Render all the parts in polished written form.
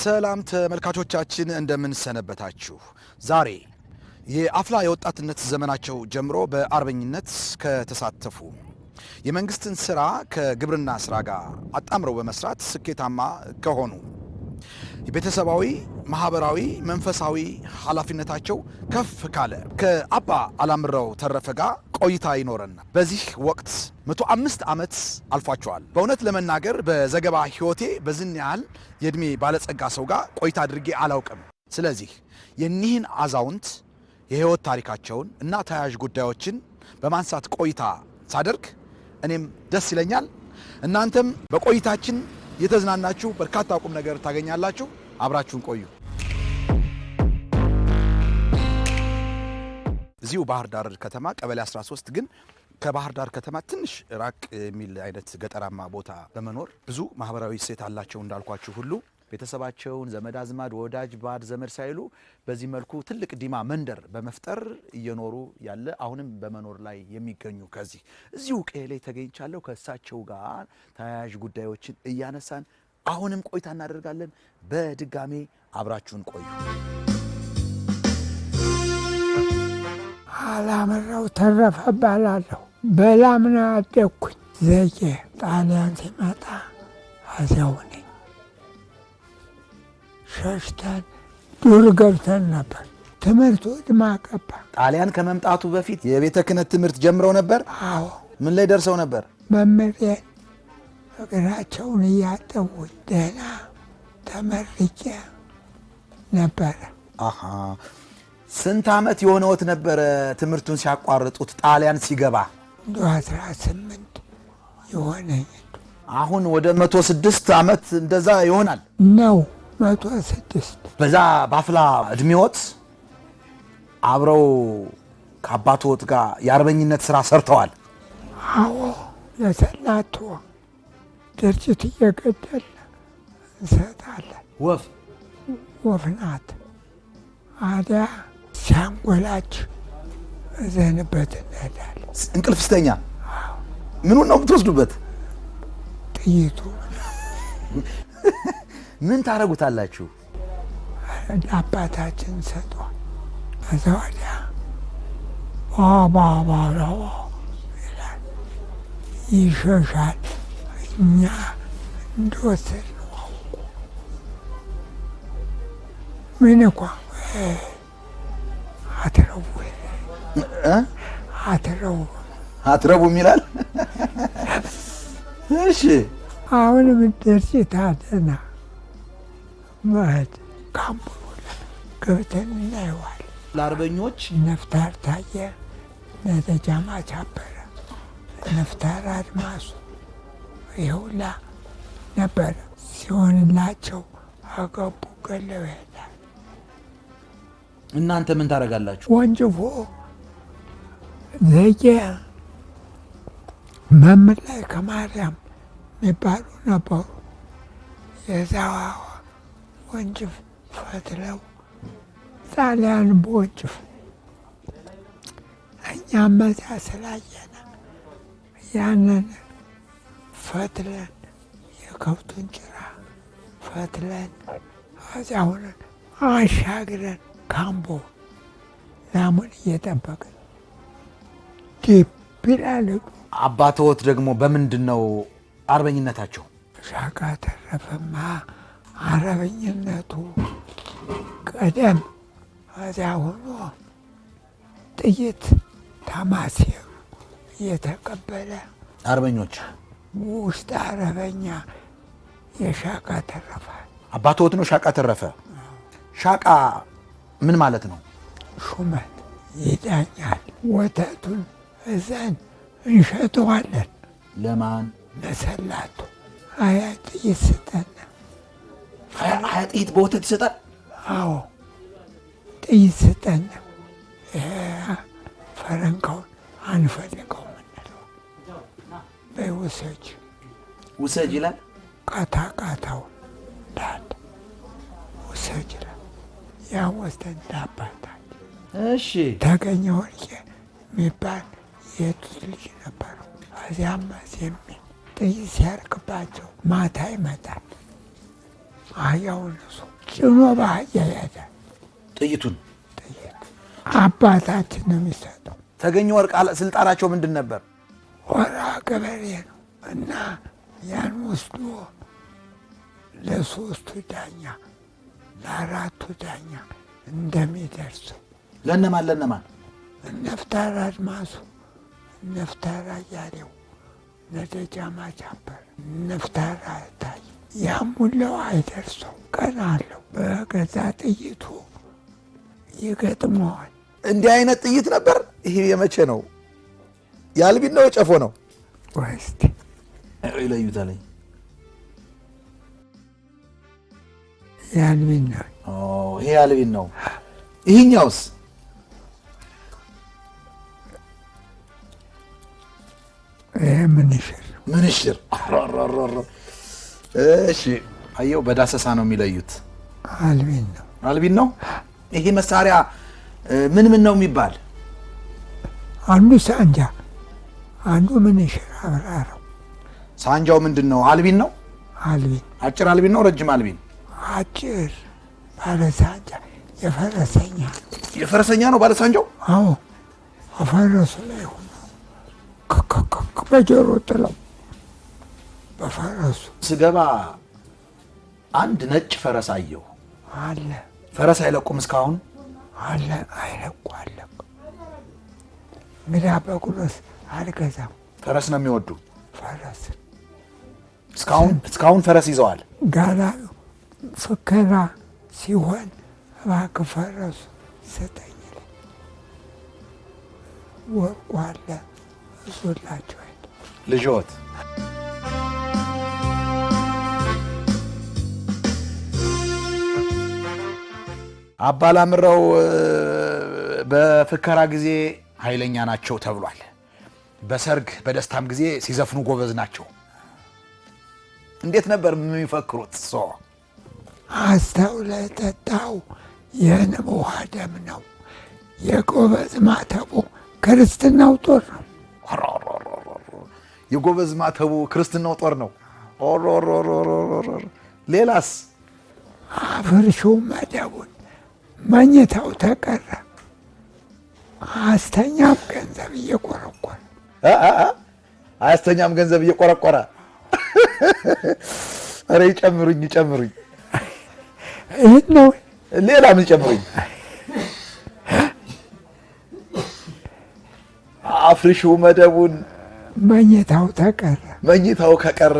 ሰላም ተመልካቾቻችን እንደምን ሰነበታችሁ። ዛሬ የአፍላ የወጣትነት ዘመናቸው ጀምሮ በአርበኝነት ከተሳተፉ የመንግስትን ስራ ከግብርና ስራ ጋር አጣምረው በመስራት ስኬታማ ከሆኑ የቤተሰባዊ ማህበራዊ መንፈሳዊ ኃላፊነታቸው ከፍ ካለ ከአባ አላምረው ተረፈ ጋር ቆይታ ይኖረናል። በዚህ ወቅት 105 ዓመት አልፏቸዋል። በእውነት ለመናገር በዘገባ ህይወቴ በዝን ያህል የእድሜ ባለጸጋ ሰው ጋር ቆይታ አድርጌ አላውቅም። ስለዚህ የኒህን አዛውንት የህይወት ታሪካቸውን እና ተያያዥ ጉዳዮችን በማንሳት ቆይታ ሳደርግ እኔም ደስ ይለኛል። እናንተም በቆይታችን የተዝናናችሁ በርካታ ቁም ነገር ታገኛላችሁ። አብራችሁን ቆዩ። እዚሁ ባህር ዳር ከተማ ቀበሌ 13 ግን ከባህር ዳር ከተማ ትንሽ ራቅ የሚል አይነት ገጠራማ ቦታ በመኖር ብዙ ማህበራዊ እሴት አላቸው እንዳልኳችሁ ሁሉ ቤተሰባቸውን ዘመድ አዝማድ ወዳጅ ባድ ዘመድ ሳይሉ በዚህ መልኩ ትልቅ ዲማ መንደር በመፍጠር እየኖሩ ያለ አሁንም በመኖር ላይ የሚገኙ እዚሁ ቀዬ ላይ ተገኝቻለሁ። ከእሳቸው ጋር ተያያዥ ጉዳዮችን እያነሳን አሁንም ቆይታ እናደርጋለን። በድጋሜ አብራችሁን ቆዩ። አላምረው ተረፈ እባላለሁ። በላምና አደግኩኝ። ዘጌ ጣሊያን ሲመጣ አዚያው ነኝ። ሸሽተን ዱር ገብተን ነበር። ትምህርቱ ድማ ገባ። ጣሊያን ከመምጣቱ በፊት የቤተ ክህነት ትምህርት ጀምረው ነበር? አዎ። ምን ላይ ደርሰው ነበር? መምህሬን እግራቸውን እያጠቡኝ ደህና ተመርቄ ነበረ። አሃ። ስንት ዓመት የሆነዎት ነበረ ትምህርቱን ሲያቋርጡት ጣሊያን ሲገባ? እንደ 18 የሆነኝ። አሁን ወደ 106 ዓመት እንደዛ ይሆናል ነው። 106 በዛ ባፍላ እድሜዎት አብረው ከአባቶት ጋር የአርበኝነት ስራ ሰርተዋል? አዎ። ለሰላቶ ድርጅት እየገደል እንሰጣለን። ወፍ ናት። አዲያ ሲያንጎላች እዘንበት እንሄዳለን። እንቅልፍ ስተኛ ምኑን ነው የምትወስዱበት? ጥይቱ። ምን ታረጉታላችሁ? ለአባታችን ሰጧል። ከዛ ወዲያ ባባ ይላል፣ ይሸሻል። እኛ እንደወሰድ ነው አውቁ። ምን እኳ አትረቡም ይላል። እሺ። አሁንም ድርጅት አለና መሄድ ካምቡላ ገብተን እናየዋለን። ለአርበኞች ነፍታር ታየ፣ ነደጃማ ቻበረ፣ ነፍታር አድማሱ ይሁላ ነበረ። ሲሆንላቸው አገቡ፣ ገለው ይሄዳል። እናንተ ምን ታደርጋላችሁ? ወንጭፎ ዘጌ መምህር ላይ ከማርያም የሚባሉ ነበሩ። የዛዋ ወንጭፍ ፈትለው ጣሊያን በወንጭፍ እኛም መዚያ ስላየነ ያንን ፈትለን የከብቱን ጭራ ፈትለን እዚያ ሆነን አሻግረን ካምቦ ላሙን እየጠበቅን ዲቢላል። አባትዎት ደግሞ በምንድን ነው አርበኝነታቸው? ሻቃ ተረፈማ አርበኝነቱ ቀደም እዚያ ሆኖ ጥይት ተማሴሩ እየተቀበለ አርበኞች ውስጥ አርበኛ የሻቃ ተረፈ አባትዎት ነው? ሻቃ ተረፈ። ሻቃ ምን ማለት ነው? ሹመት ይዳኛል። ወተቱን እዘን እንሸጠዋለን። ለማን? ለሰላቱ። 20 ጥይት ስጠን። 20 ጥይት በወተት ይሰጣል? አዎ፣ ጥይት ስጠን። ፈረንካውን አንፈልገው ምንለው በውሰጅ ውሰጅ ይላል። ቃታውን እንዳለ ውሰጅ ይላል። ያ ወስደን እንዳባታል። እሺ። ተገኘ ወርቄ የሚባል የቱት ልጅ ነበሩ። እዚያም የሚል ጥይት ሲያርቅባቸው ማታ ይመጣል። አህያውን እሱ ጭኖ በአህያ ይሄዳል። ጥይቱን አባታችን ነው የሚሰጠው። ተገኘ ወርቅ ስልጣናቸው ምንድን ነበር? ወራ ገበሬ ነው እና ያን ወስዶ ለሶስቱ ዳኛ ለአራቱ ዳኛ እንደሚደርሰው ለነማን እነፍታር አድማሱ፣ እነፍታር አያሌው፣ እነደጃዝማች አበር፣ እነፍታር ታዬ ያም ሙላው አይደርሰው ቀን አለው። በገዛ ጥይቱ ይገጥመዋል። እንዲህ አይነት ጥይት ነበር። ይሄ የመቼ ነው? የአልቢን ነው የጨፎ ነው? ወስቲ ይለዩታል። የአልቢን ነው። ይሄ የአልቢን ነው። ይሄኛውስ ይሄ ምንሽር። እሺ አየው፣ በዳሰሳ ነው የሚለዩት። አልቢን ነው። ይሄ መሳሪያ ምን ነው የሚባል? አንዱ ሳንጃ፣ አንዱ ምንሽር አብራራው። ሳንጃው ምንድን ነው? አልቢን ነው። አጭር አልቢን ነው? ረጅም አልቢን? አጭር ባለሳንጃ የፈረሰኛ ነው ባለሳንጃው። አዎ ፈረሱ ላይ ሆኖ በጆሮ ጥለው በፈረሱ ስገባ አንድ ነጭ ፈረስ አየሁ። አለ ፈረስ አይለቁም እስካሁን አለ አይለቁ። እንግዲህ በጉሎስ አልገዛም። ፈረስ ነው የሚወዱ። ፈረስ እስካሁን ፈረስ ይዘዋል። ጋራ ፍከራ ሲሆን እባክህ ፈረሱ ስጠኝ፣ ወርቁ አለ እሱላቸው ልጆት አባ ላምረው በፍከራ ጊዜ ኃይለኛ ናቸው ተብሏል። በሰርግ በደስታም ጊዜ ሲዘፍኑ ጎበዝ ናቸው። እንዴት ነበር የሚፈክሩት? አስተውለህ ጠጣው የንብ ውሃ ደም ነው፣ የጎበዝ ማተቡ ክርስትናው ጦር ነው። የጎበዝ ማተቡ ክርስትናው ጦር ነው። ሌላስ? አፍርሺው መደቡን መኝታው ተቀረ፣ አስተኛም ገንዘብ እየቆረቆረ አያስተኛም ገንዘብ እየቆረቆረ። ኧረ ይጨምሩኝ። ይህን ነው። ሌላ ምን ጨምሩኝ? አፍርሺው መደቡን መኝታው ተቀረ፣ መኝታው ከቀረ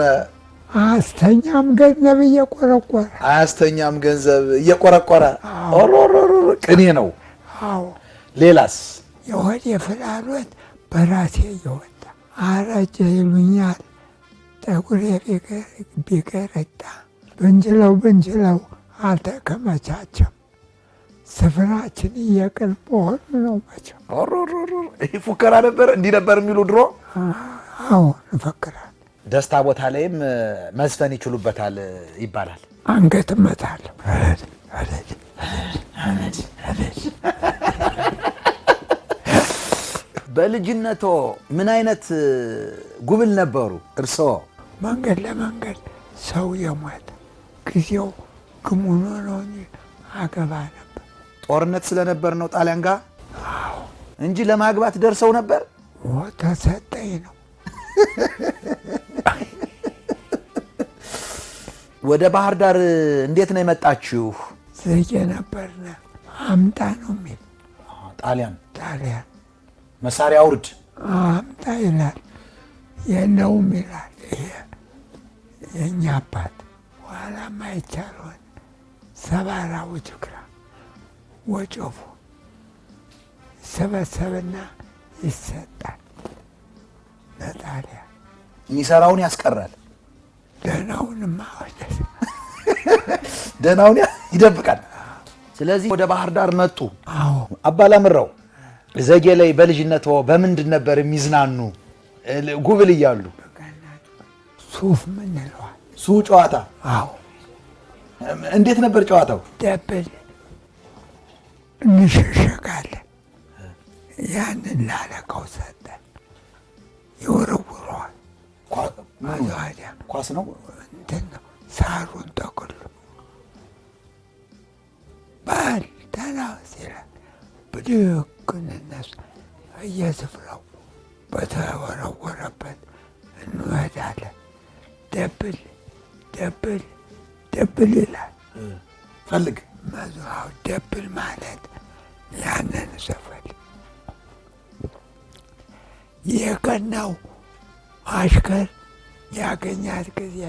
አያስተኛም ገንዘብ እየቆረቆረ፣ አያስተኛም ገንዘብ እየቆረቆረ። ቅኔ ነው። አዎ። ሌላስ? የሆድ የፍላሎት በራሴ እየወጣ አረጀ ይሉኛል ጠጉሬ ቢገረጣ፣ ብንችለው አልተከመቻቸም፣ ስፍራችን እየቅል መሆኑ ነው መቼም። ይህ ፉከራ ነበር። እንዲህ ነበር የሚሉ ድሮ። አዎ እንፈክራለን። ደስታ ቦታ ላይም መዝፈን ይችሉበታል ይባላል። አንገት እመታለሁ። በልጅነቶ ምን አይነት ጉብል ነበሩ እርስዎ? መንገድ ለመንገድ ሰው የሞተ ጊዜው ግሙኖ ነው እንጂ አገባ ነበር። ጦርነት ስለነበር ነው ጣሊያን ጋር እንጂ ለማግባት ደርሰው ነበር። ተሰጠኝ ነው። ወደ ባህር ዳር እንዴት ነው የመጣችሁ? ዘጌ ነበርና አምጣ ነው የሚል ጣሊያን መሳሪያ አውርድ አምጣ ይላል፣ የለውም ይላል። ይሄ የእኛ አባት ኋላማ ይቻለሆን ሰባራው ጅግራ ወጨፉ ሰበሰብና ይሰጣል ለጣሊያን። የሚሰራውን ያስቀራል፣ ደህናውንማ ወደስ ደህናውን ይደብቃል። ስለዚህ ወደ ባህር ዳር መጡ። አዎ። አባ ላምረው ዘጌ ላይ በልጅነቶ በምንድን ነበር የሚዝናኑ ጉብል እያሉ? ሱፍ ምን ይለዋል? ሱ ጨዋታ። አዎ። እንዴት ነበር ጨዋታው? ደብል እንሸሸጋለን። ያንን ላለቀው ሰጠን፣ ይወረውረዋል። ኳስ ነው እንትን ነው ሳሩን ጠቅሎ ብድግ እነሱ እየስፍራው በተወረወረበት እንሄዳለን። ደብል ደብል ደብል ይላል። ፈልግ መዝሙራው ደብል ማለት ያንን ዘፈን የቀናው አሽከር ያገኛት ጊዜ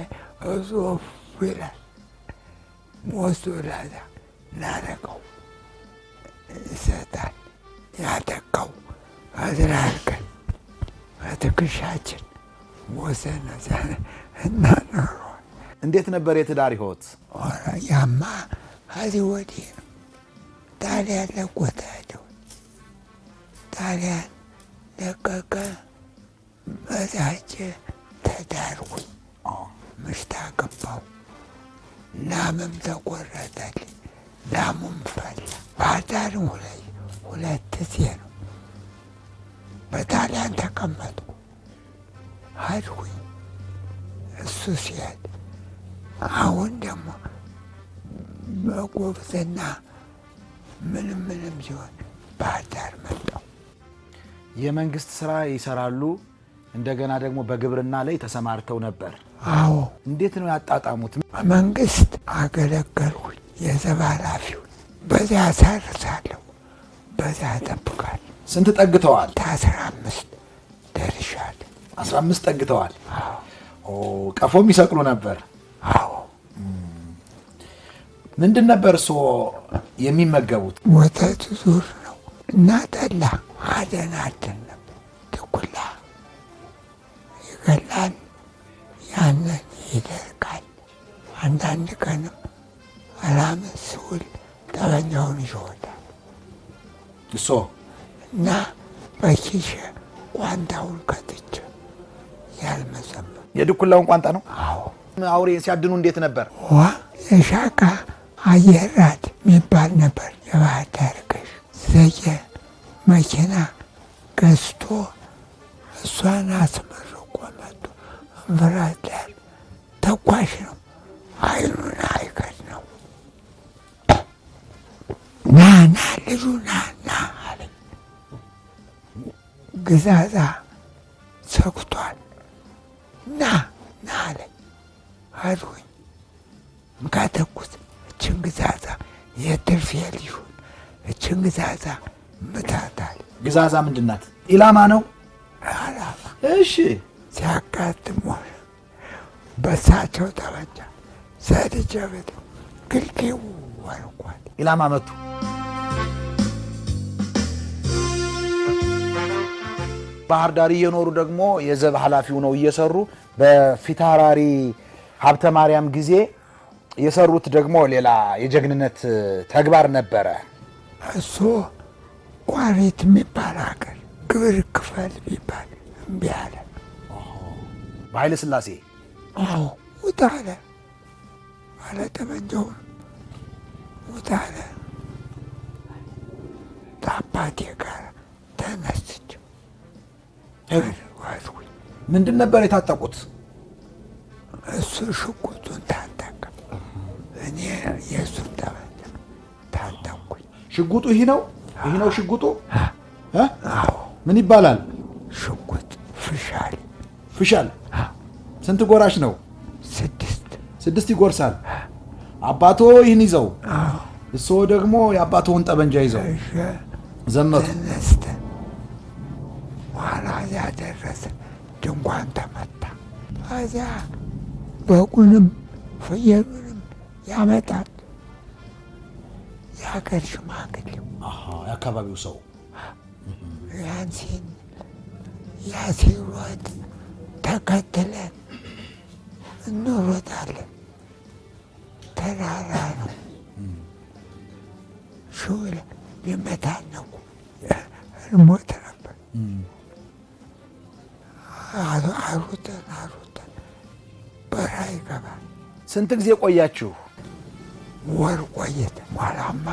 እሱ ይላል። ወስዶ ላረቀው ይሰጣል። ያጠቃው አዝራርቀን በትከሻችን ወሰነ እናኖረዋል። እንዴት ነበር የትዳር ሕይወት? ያማ ከዚህ ወዲህ ነው። ጣሊያን ለቆታ ሄደው ጣሊያን ለቀቀ። በዛች ተዳርኩኝ። ምሽት አገባሁ። ላምም ተቆረጠልኝ። ላሙም ፈላ። ባህርዳር ሁለት ጊዜ ነው። በጣሊያን ተቀመጥኩ ሄድኩኝ። እሱ ሲሄድ አሁን ደግሞ በጉብዝና ምንም ሲሆን ባህርዳር መጣሁ። የመንግስት ስራ ይሰራሉ፣ እንደገና ደግሞ በግብርና ላይ ተሰማርተው ነበር። አዎ። እንዴት ነው ያጣጣሙት? በመንግስት አገለገልኩኝ። የዘብ ኃላፊውን በዚያ አሳርሳለሁ፣ በዚያ እጠብቃለሁ። ስንት ጠግተዋል? 15 ደርሻለሁ። 15 ጠግተዋል። ቀፎም ይሰቅሉ ነበር? አዎ። ምንድን ነበር እርስዎ የሚመገቡት? ወተት ዙር ነው እና ጠላ አደን ነበር። ድኩላ ይገላል፣ ያንን ይደርቃል። አንዳንድ ቀንም አላም ስውል ጠበኛውን ይወጣል እሶ እና በኪሸ ቋንጣውን ከትቼ ያልመሰመ የድኩላውን ቋንጣ ነው። አዎ። አውሬ ሲያድኑ እንዴት ነበር? ዋ የሻካ አየራት የሚባል ነበር። የባህር ዳር ገዥ ዘየ መኪና ገዝቶ እሷን አስመርቆ መጡ። እንፍራት ዳር ተኳሽ ነው። አይኑን አይከድ ነው። ናና ልጁ ናና አለኝ። ግዛዛ ሰግቷል። ና አለኝ። ሄድኩኝ። ካተኩት እችን ግዛዛ የትርፍ ልዩን እችን ግዛዛ ምታታል። ግዛዛ ምንድን ናት? ኢላማ ነው። አላማ እሺ። ሲያጋጥሞ በሳቸው ጠመንጃ ሰድጄ ቤት ግልጌው አልኳል። ኢላማ መቱ። ባህር ዳር እየኖሩ ደግሞ የዘብ ኃላፊው ነው እየሰሩ በፊታውራሪ ሀብተ ማርያም ጊዜ የሰሩት ደግሞ ሌላ የጀግንነት ተግባር ነበረ። እሱ ቋሪት የሚባል ሀገር ግብር ክፈል ቢባል እምቢ አለ። በኃይለ ሥላሴ አዎ ውጣ አለ። ባለ ጠመንጃውን ውጣ አለ። ከአባቴ ጋር ተነስቼ ዋዝኩኝ። ምንድን ነበር የታጠቁት? እሱ ሽጉጡን ታጠቀ፣ እኔ የእሱን ጠመንጃ ታጠቅኩኝ። ሽጉጡ ይህ ነው ሽጉጡ? አዎ። ምን ይባላል? ሽጉጥ ፍሻል። ፍሻል? ስንት ጎራሽ ነው? 6 ይጎርሳል። አባቶ ይህን ይዘው እርስዎ ደግሞ የአባቶውን ጠመንጃ ይዘው ዘመቱ። ተነስተን ኋላ እዚያ ደረሰ። ድንኳን ተመታ። እዚያ በጉንም ፍየሉንም ያመጣል የሀገር ሽማግሌው፣ የአካባቢው ሰው። ያንሲን ያሲሮት ተከትለን እንሮጣለን። ተራራ ነው። ሹል ቢመታነቁ እንሞት ነበር። አሩጠን በረሃ ይገባል። ስንት ጊዜ ቆያችሁ? ወር ቆየት። ኋላማ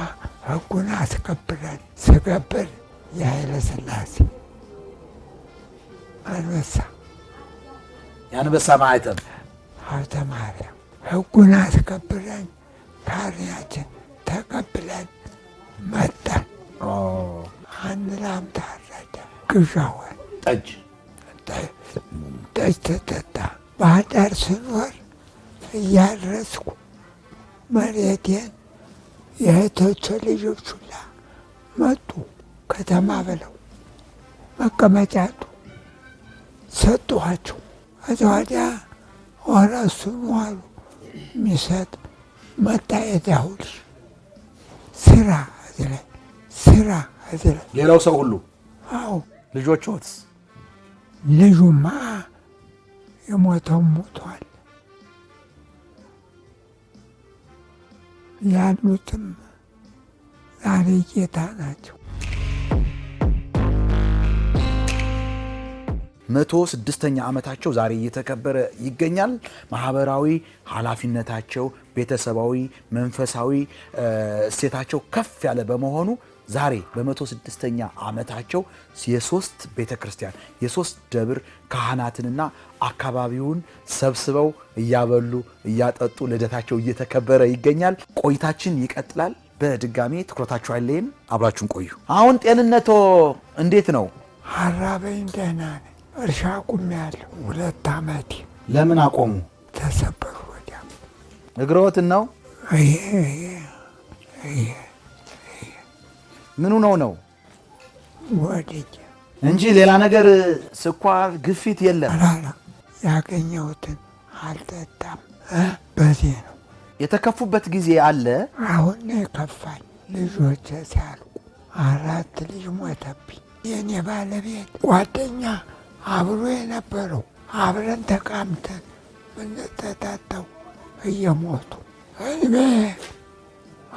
ሕጉን አስከብረን ስገብር የኃይለ ሥላሴ አንበሳ የአንበሳ ማኅተም ሀብተ ማርያም ሕጉን አስከብረን ካርያችን ተቀብለን መጣን። አንድ ላም ታረደ። ግዣውን ጠጅ ተጠጣ። ባህር ዳር ስኖር እያረስኩ መሬቴን የእህቶቼ ልጆች ሁላ መጡ ከተማ ብለው መቀመጫቱ ሰጠኋቸው። ከዚያ ወዲያ ወረሱን ዋሉ የሚሰጥ መጣ። የዳሁ ልጅ ስራ እዚህ ላይ ስራ እዚህ ላይ ሌላው ሰው ሁሉ አዎ። ልጆችዎትስ? ልጁማ የሞተው ሞቷል። ያሉትም ዛሬ ጌታ ናቸው። 106ኛ ዓመታቸው ዛሬ እየተከበረ ይገኛል። ማህበራዊ ኃላፊነታቸው፣ ቤተሰባዊ፣ መንፈሳዊ እሴታቸው ከፍ ያለ በመሆኑ ዛሬ በ106ኛ ዓመታቸው የሶስት ቤተ ክርስቲያን የሶስት ደብር ካህናትንና አካባቢውን ሰብስበው እያበሉ እያጠጡ ልደታቸው እየተከበረ ይገኛል። ቆይታችን ይቀጥላል። በድጋሚ ትኩረታችሁ አይለየን፣ አብራችሁን ቆዩ። አሁን ጤንነቶ እንዴት ነው? አራበኝ፣ ደህና ነኝ። እርሻ አቁሜያለሁ 2 ዓመቴ። ለምን አቆሙ? ተሰበሩ። ወዲያ እግሮትን ነው? ምኑ ነው? ወዲያ እንጂ ሌላ ነገር ስኳር፣ ግፊት የለም። ያገኘሁትን አልጠጣም። በዚህ ነው የተከፉበት ጊዜ አለ? አሁን ነው የከፋኝ። ልጆቼ ሲያልቁ 4 ልጅ ሞተብኝ። የኔ ባለቤት ጓደኛ አብሮ የነበረው አብረን ተቃምተን ምንጠጣጣው እየሞቱ እድሜ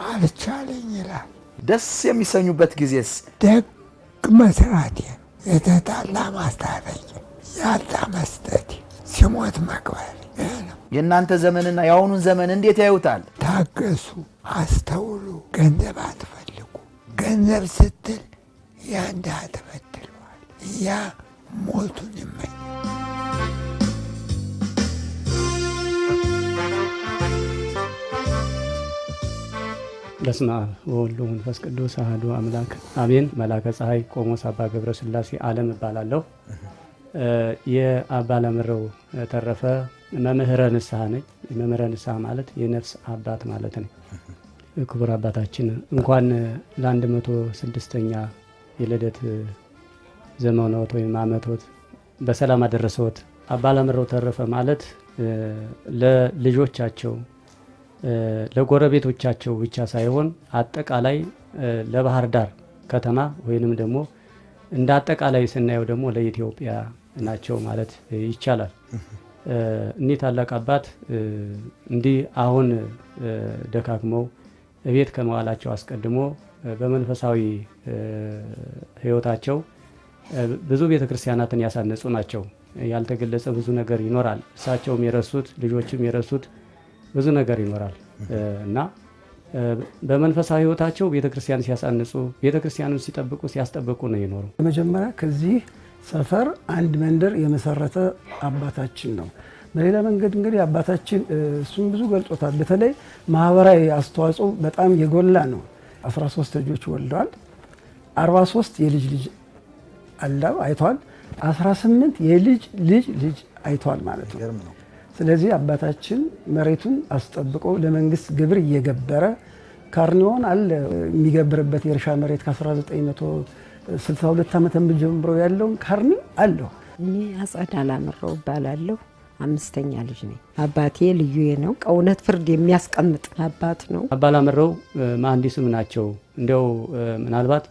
አልቻለኝ ይላል። ደስ የሚሰኙበት ጊዜስ? ደግ መስራቴ፣ የተጣላ ማስታረቂ፣ ያጣ መስጠቴ፣ ሲሞት መቅበር ነው። የእናንተ ዘመንና የአሁኑን ዘመን እንዴት ያዩታል? ታገሱ፣ አስተውሉ። ገንዘብ አትፈልጉ። ገንዘብ ስትል ያንድ ተበድለዋል። ያ ሞቱን ይመኝ። በስመ አብ ወወልድ ወመንፈስ ቅዱስ አሐዱ አምላክ አሜን። መላከ ፀሐይ ቆሞስ አባ ገብረ ሥላሴ ዓለም እባላለሁ። የአባ ለምረው ተረፈ መምህረ ንስሐ ነኝ። መምህረ ንስሐ ማለት የነፍስ አባት ማለት ነው። ክቡር አባታችን እንኳን ለ106ኛ የልደት ዘመኖት ወይም ዓመቶት በሰላም አደረሰዎት። አባ ለምረው ተረፈ ማለት ለልጆቻቸው ለጎረቤቶቻቸው ብቻ ሳይሆን አጠቃላይ ለባህር ዳር ከተማ ወይንም ደግሞ እንደ አጠቃላይ ስናየው ደግሞ ለኢትዮጵያ ናቸው ማለት ይቻላል። እኒህ ታላቅ አባት እንዲህ አሁን ደካክመው ቤት ከመዋላቸው አስቀድሞ በመንፈሳዊ ሕይወታቸው ብዙ ቤተክርስቲያናትን ያሳነጹ ናቸው። ያልተገለጸ ብዙ ነገር ይኖራል። እሳቸውም የረሱት ልጆችም የረሱት ብዙ ነገር ይኖራል እና በመንፈሳዊ ሕይወታቸው ቤተክርስቲያን ሲያሳንጹ ቤተክርስቲያኑን ሲጠብቁ ሲያስጠብቁ ነው የኖሩ። መጀመሪያ ከዚህ ሰፈር አንድ መንደር የመሰረተ አባታችን ነው። በሌላ መንገድ እንግዲህ አባታችን እሱም ብዙ ገልጾታል። በተለይ ማህበራዊ አስተዋጽኦ በጣም የጎላ ነው። 13 ልጆች ወልደዋል። 43 የልጅ ልጅ አለው አይቷል። 18 የልጅ ልጅ ልጅ አይቷል ማለት ነው። ስለዚህ አባታችን መሬቱን አስጠብቆ ለመንግስት ግብር እየገበረ ካርኒዎን አለ የሚገብርበት የእርሻ መሬት ከ1962 ዓመተ ምህረት ጀምሮ ያለውን ካርኒ አለው። እኔ አጸዳ ላምረው እባላለሁ። 5ኛ ልጅ ነኝ። አባቴ ልዩ ነው። ከእውነት ፍርድ የሚያስቀምጥ አባት ነው። አባ ላምረው መሐንዲስም ናቸው። እንዲያው ምናልባት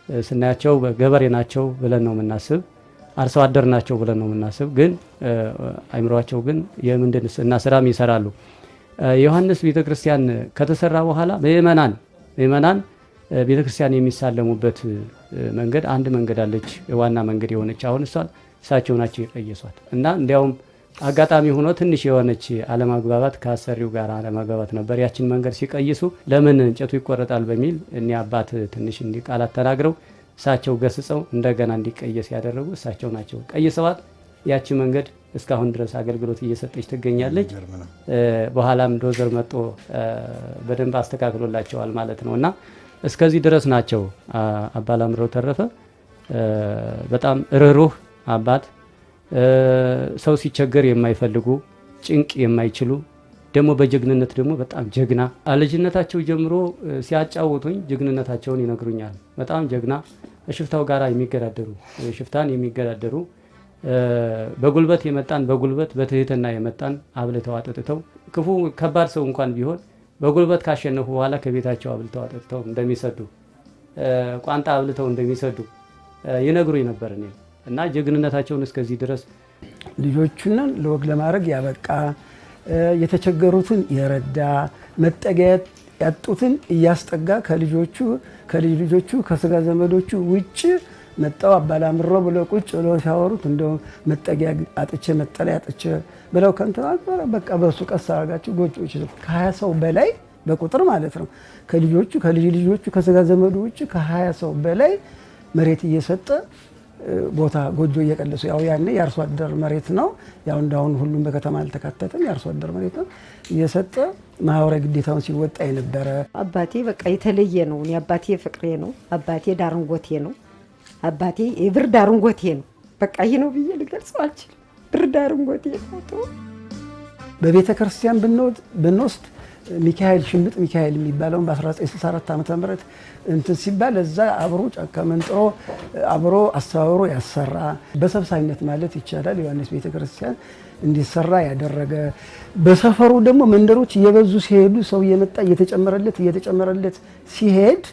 ስናያቸው ገበሬ ናቸው ብለን ነው የምናስብ፣ አርሰው አደር ናቸው ብለን ነው የምናስብ። ግን አይምሯቸው ግን የምንድንና ስራም ይሰራሉ። ዮሐንስ ቤተክርስቲያን ከተሰራ በኋላ ምእመናን ቤተክርስቲያን የሚሳለሙበት መንገድ አንድ መንገድ አለች፣ ዋና መንገድ የሆነች አሁን እሳቸው ናቸው የቀየሷት እና እንዲያውም አጋጣሚ ሆኖ ትንሽ የሆነች አለማግባባት ከአሰሪው ጋር አለማግባባት ነበር። ያችን መንገድ ሲቀይሱ ለምን እንጨቱ ይቆረጣል በሚል እኔ አባት ትንሽ እንዲህ ቃላት ተናግረው እሳቸው ገስጸው እንደገና እንዲቀየስ ያደረጉ እሳቸው ናቸው። ቀይሰዋት ያቺ መንገድ እስካሁን ድረስ አገልግሎት እየሰጠች ትገኛለች። በኋላም ዶዘር መጥቶ በደንብ አስተካክሎላቸዋል ማለት ነው እና እስከዚህ ድረስ ናቸው። አባ ላምረው ተረፈ በጣም ርህሩህ አባት፣ ሰው ሲቸገር የማይፈልጉ ጭንቅ የማይችሉ ደግሞ በጀግንነት ደግሞ በጣም ጀግና። ልጅነታቸው ጀምሮ ሲያጫውቱኝ ጀግንነታቸውን ይነግሩኛል። በጣም ጀግና፣ ሽፍታው ጋር የሚገዳደሩ ሽፍታን የሚገዳደሩ በጉልበት የመጣን በጉልበት በትህትና የመጣን አብልተው አጠጥተው ክፉ ከባድ ሰው እንኳን ቢሆን በጉልበት ካሸነፉ በኋላ ከቤታቸው አብልተው አጠጥተው እንደሚሰዱ ቋንጣ አብልተው እንደሚሰዱ ይነግሩኝ ነበር እኔ እና ጀግንነታቸውን እስከዚህ ድረስ ልጆቹን ለወግ ለማድረግ ያበቃ፣ የተቸገሩትን የረዳ፣ መጠጊያ ያጡትን እያስጠጋ ከልጅ ልጆቹ ከስጋ ዘመዶቹ ውጭ መጣው አባ ላምረው ብለው ቁጭ ብለው ሲያወሩት እንደው መጠጊያ አጥቼ መጠለያ አጥቼ ብለው ከንተና በቃ በሱ ቀስ አድርጋችሁ ጎጆዎች ከ20 ሰው በላይ በቁጥር ማለት ነው ከልጅ ልጆቹ ከስጋ ዘመዱ ውጭ ከ20 ሰው በላይ መሬት እየሰጠ ቦታ ጎጆ እየቀለሱ ያው ያኔ የአርሶ አደር መሬት ነው። ያው እንዳሁን ሁሉም በከተማ አልተካተተም። የአርሶ አደር መሬት ነው እየሰጠ ማህበራዊ ግዴታውን ሲወጣ የነበረ አባቴ በቃ የተለየ ነው። እኔ አባቴ ፍቅሬ ነው። አባቴ ዳርንጎቴ ነው። አባቴ የብር ዳርንጎቴ ነው። በቃ ይሄ ነው ብዬ ልገልጸው አልችልም። ብር ዳርንጎቴ ነው። በቤተ ክርስቲያን ብንወስድ ሚካኤል ሽምጥ ሚካኤል የሚባለውን በ1964 ዓ.ም እንትን ሲባል እዛ አብሮ ጫካ መንጥሮ አብሮ አስተባብሮ ያሰራ በሰብሳቢነት ማለት ይቻላል ዮሐንስ ቤተክርስቲያን እንዲሰራ ያደረገ። በሰፈሩ ደግሞ መንደሮች እየበዙ ሲሄዱ ሰው እየመጣ እየተጨመረለት ሲሄድ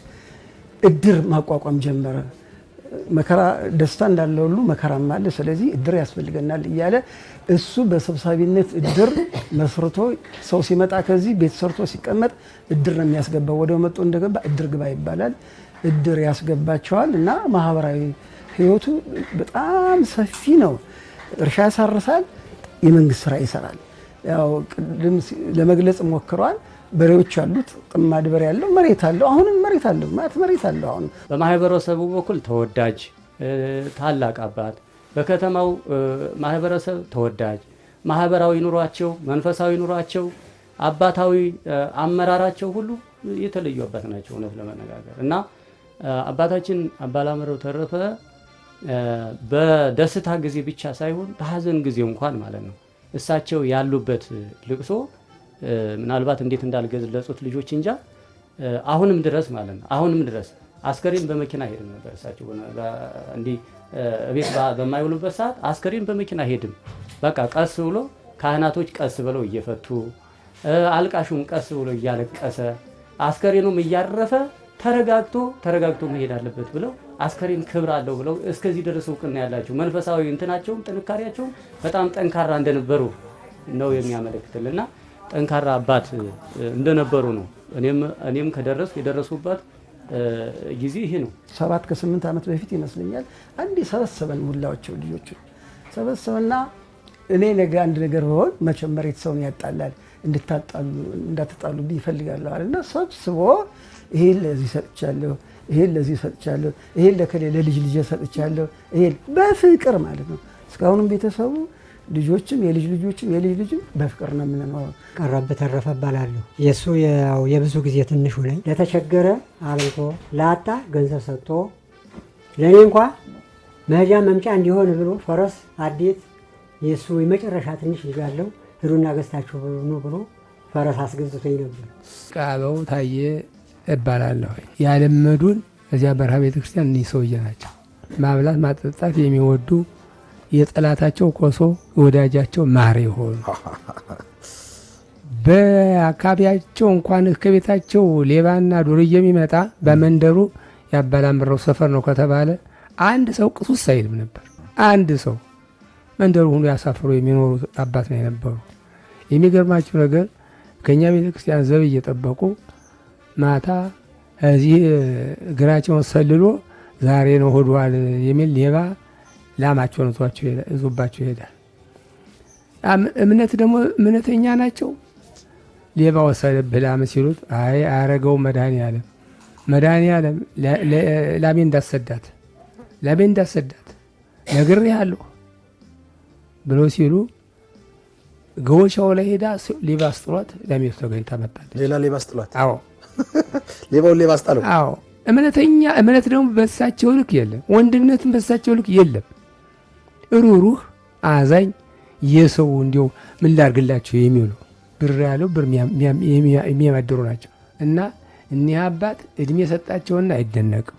እድር ማቋቋም ጀመረ። መከራ ደስታ እንዳለ ሁሉ መከራም አለ። ስለዚህ እድር ያስፈልገናል እያለ እሱ በሰብሳቢነት እድር መስርቶ ሰው ሲመጣ ከዚህ ቤት ሰርቶ ሲቀመጥ እድር ነው የሚያስገባው። ወደው መጥቶ እንደገባ እድር ግባ ይባላል። እድር ያስገባቸዋል እና ማህበራዊ ህይወቱ በጣም ሰፊ ነው። እርሻ ያሳርሳል፣ የመንግስት ስራ ይሰራል። ያው ቅድም ለመግለጽ ሞክሯል። በሬዎች አሉት፣ ጥማድ በሬ ያለው መሬት አለው። አሁንም መሬት አለው ማለት መሬት አለው። አሁን በማህበረሰቡ በኩል ተወዳጅ ታላቅ አባት፣ በከተማው ማህበረሰብ ተወዳጅ፣ ማህበራዊ ኑሯቸው፣ መንፈሳዊ ኑሯቸው፣ አባታዊ አመራራቸው ሁሉ የተለዩ አባት ናቸው እውነት ለመነጋገር እና አባታችን አባ ላምረው ተረፈ በደስታ ጊዜ ብቻ ሳይሆን በሀዘን ጊዜ እንኳን ማለት ነው እሳቸው ያሉበት ልቅሶ ምናልባት እንዴት እንዳልገለጹት ልጆች እንጃ አሁንም ድረስ ማለት ነው አሁንም ድረስ አስከሬን በመኪና ሄድም ነበር። እሳቸው እንዲህ ቤት በማይውሉበት ሰዓት አስከሬን በመኪና ሄድም በቃ ቀስ ብሎ ካህናቶች ቀስ ብለው እየፈቱ አልቃሹም ቀስ ብሎ እያለቀሰ አስከሬኑም እያረፈ ተረጋግቶ መሄድ አለበት ብለው አስከሬን ክብር አለው ብለው እስከዚህ ድረስ እውቅና ያላቸው መንፈሳዊ እንትናቸውም ጥንካሬያቸውም በጣም ጠንካራ እንደነበሩ ነው የሚያመለክትልና ጠንካራ አባት እንደነበሩ ነው። እኔም የደረሱበት ጊዜ ይሄ ነው። 7 ከ8 ዓመት በፊት ይመስለኛል አንዴ ሰበሰበን ሙላዎቸው ልጆቹ ሰበሰበና እኔ ነገ አንድ ነገር ሆን መቼም መሬት ሰውን ያጣላል እንዳትጣሉብኝ ይፈልጋለሁ አለና ሰብስቦ ይሄን ለዚህ ሰጥቻለሁ፣ ይሄን ለዚህ ሰጥቻለሁ፣ ይሄን ለልጅ ሰጥቻለሁ። ይሄን በፍቅር ማለት ነው። እስካሁንም ቤተሰቡ ልጆችም የልጅ ልጅም በፍቅር ነው የምንኖረው። ቀረበ ተረፈ እባላለሁ። የእሱ የብዙ ጊዜ ትንሹ ነኝ። ለተቸገረ አብልቶ ላጣ ገንዘብ ሰጥቶ ለእኔ እንኳ መሄጃ መምጫ እንዲሆን ብሎ ፈረስ አዴት የእሱ የመጨረሻ ትንሽ ልጅ አለው ሂዱና ገዝታችሁ ብሎ ፈረስ አስገዝቶኝ ነበር። ቃበው ታየ እባላለሁ። ያለመዱን እዚያ በረሃ ቤተክርስቲያን እኒህ ሰውዬ ናቸው። ማብላት ማጠጣት የሚወዱ የጠላታቸው ኮሶ ወዳጃቸው ማር የሆኑ በአካባቢያቸው እንኳን ከቤታቸው ሌባና ዱርዬ የሚመጣ በመንደሩ የአባ ላምረው ሰፈር ነው ከተባለ አንድ ሰው ቅሱስ አይልም ነበር። አንድ ሰው መንደሩ ሁሉ ያሳፍሩ የሚኖሩ አባት ነው የነበሩ። የሚገርማቸው ነገር ከኛ ቤተክርስቲያን ዘብ እየጠበቁ ማታ እዚህ እግራቸውን ሰልሎ ዛሬ ነው ሆዷል የሚል ሌባ ላማቸውን ይዞባቸው ይሄዳል። እምነት ደግሞ እምነተኛ ናቸው። ሌባ ወሰደብህ ላም ሲሉት አይ አያረገው መድኃኒዓለም ላሜ እንዳሰዳት ነግሬሃለሁ ብሎ ሲሉ ገወቻው ላይ ሄዳ ሌባ አስጥሏት ላሜቱ ተገኝታ መጣለች። ሌላ ሌባ አስጥሏት? አዎ ሌባውን ሌባ አስጣለው። አዎ እምነት ደግሞ በሳቸው ልክ የለም። ወንድነትም በሳቸው ልክ የለም። ሩሩህ አዛኝ የሰው እንዲያው ምን ላድርግላቸው የሚሉ ብር ያለው ብር የሚያማድሩ ናቸው። እና እኒህ አባት እድሜ የሰጣቸውና አይደነቅም።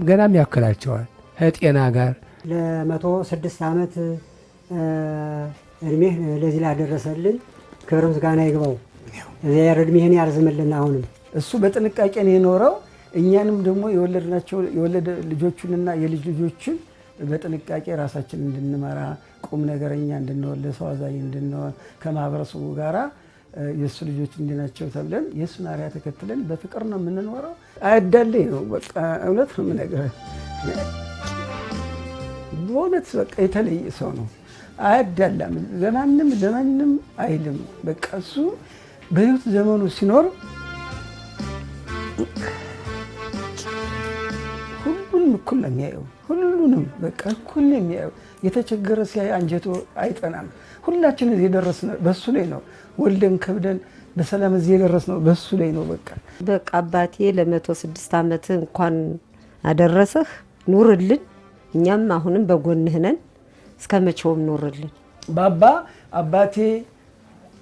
ገናም ያክላቸዋል ከጤና ጋር። ለ106 ዓመት እድሜህ ለዚህ ላደረሰልን ክብር ምስጋና ይግባው። እግዚአብሔር እድሜህን ያርዝምልን። አሁንም እሱ በጥንቃቄ ነው የኖረው። እኛንም ደግሞ የወለደ ልጆቹንና የልጅ ልጆቹን በጥንቃቄ ራሳችን እንድንመራ ቁም ነገረኛ እንድንሆን ለሰው አዛኝ እንድንሆን ከማህበረሰቡ ጋራ የእሱ ልጆች እንዲናቸው ተብለን የእሱን አርአያ ተከትለን በፍቅር ነው የምንኖረው። አያዳለኝ ነው በቃ እውነት ነው የምነግርህ። በእውነት በቃ የተለየ ሰው ነው። አያዳላም፣ ለማንም አይልም። በቃ እሱ በህይወት ዘመኑ ሲኖር ሁሉንም እኩል ነው የሚያየው። ሁሉንም በቃ እኩል ነው የሚያየው። የተቸገረ ሲያይ አንጀቱ አይጠናም። ሁላችን እዚህ የደረስነው በሱ ላይ ነው። ወልደን ከብደን በሰላም እዚህ የደረስነው በሱ ላይ ነው። በቃ አባቴ ለ106 ዓመት እንኳን አደረሰህ፣ ኑርልን። እኛም አሁንም በጎንህ ነን፣ እስከ መቼውም ኑርልን። አባቴ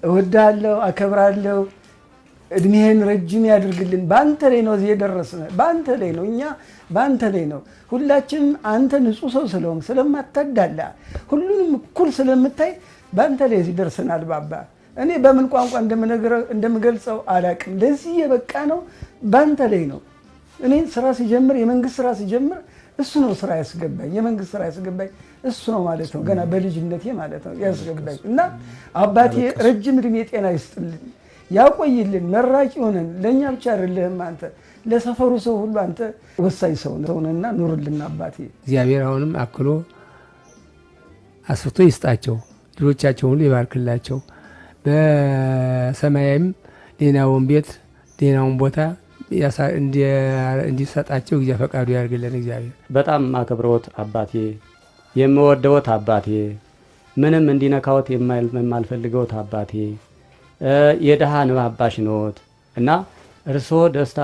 እወድሃለሁ፣ አከብራለሁ፣ እድሜህን ረጅም ያድርግልን። በአንተ ላይ ነው እዚህ የደረስነ፣ በአንተ ላይ ነው። እኛ በአንተ ላይ ነው። ሁላችንም አንተ ንጹህ ሰው ስለሆንክ ስለማታዳላ ሁሉንም እኩል ስለምታይ በአንተ ላይ እዚህ ደርሰናል። ባባ እኔ በምን ቋንቋ እንደምገልጸው አላቅም። ለዚህ የበቃ ነው በአንተ ላይ ነው። እኔ ስራ ሲጀምር የመንግስት ስራ ሲጀምር እሱ ነው ስራ ያስገባኝ፣ የመንግስት ስራ ያስገባኝ እሱ ነው ማለት ነው። ገና በልጅነቴ ማለት ነው ያስገባኝ። እና አባቴ ረጅም እድሜ ጤና ይስጥልን፣ ያቆይልን፣ መራቂ ሆነን ለእኛ ብቻ አይደለህም አንተ ለሰፈሩ ሰው ሁሉ አንተ ወሳኝ ሰው ነውና ኑርልን አባቴ። እግዚአብሔር አሁንም አክሎ አስፍቶ ይስጣቸው፣ ልጆቻቸው ሁሉ ይባርክላቸው። በሰማያዊም ሌናውን ቤት ሌናውን ቦታ እንዲሰጣቸው እግዚአብሔር ፈቃዱ ያድርግልን። እግዚአብሔር በጣም አከብረዎት አባቴ፣ የምወደዎት አባቴ፣ ምንም እንዲነካዎት የማልፈልገዎት አባቴ፣ የድሃ ንብ አባሽ ነዎት እና እርስዎ ደስታ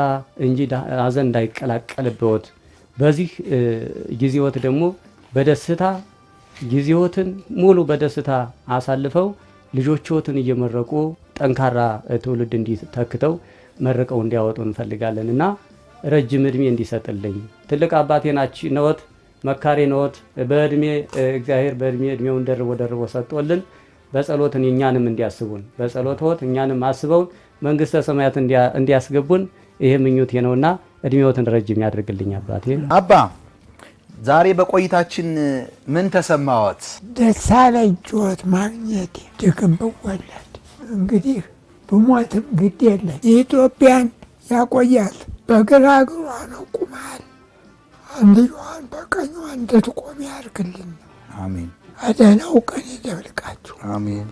እንጂ ሐዘን እንዳይቀላቀልብዎት በዚህ ጊዜዎት ደግሞ በደስታ ጊዜዎትን ሙሉ በደስታ አሳልፈው ልጆችዎትን እየመረቁ ጠንካራ ትውልድ እንዲተክተው መርቀው እንዲያወጡ እንፈልጋለን እና ረጅም እድሜ እንዲሰጥልኝ። ትልቅ አባቴ ነዎት፣ መካሬ ነዎት። በእድሜ እግዚአብሔር እድሜውን ደርቦ ሰጥቶልን በጸሎትን እኛንም እንዲያስቡን በጸሎትዎት እኛንም አስበውን መንግስተ ሰማያት እንዲያስገቡን ይሄ ምኞቴ ነውና እድሜዎትን ረጅም ያድርግልኝ አባቴ። አባ ዛሬ በቆይታችን ምን ተሰማዎት? ደስ አለኝ ጩኸት ማግኘት ድግም ብወለድ እንግዲህ ብሞትም ግድ የለኝ። የኢትዮጵያን ያቆያል። በግራ እግሯ ነው ቁማል፣ አንድዋን በቀኟ እንድትቆም ያድርግልን። አሜን። አደናው ቀን ይደብልቃችሁ። አሜን።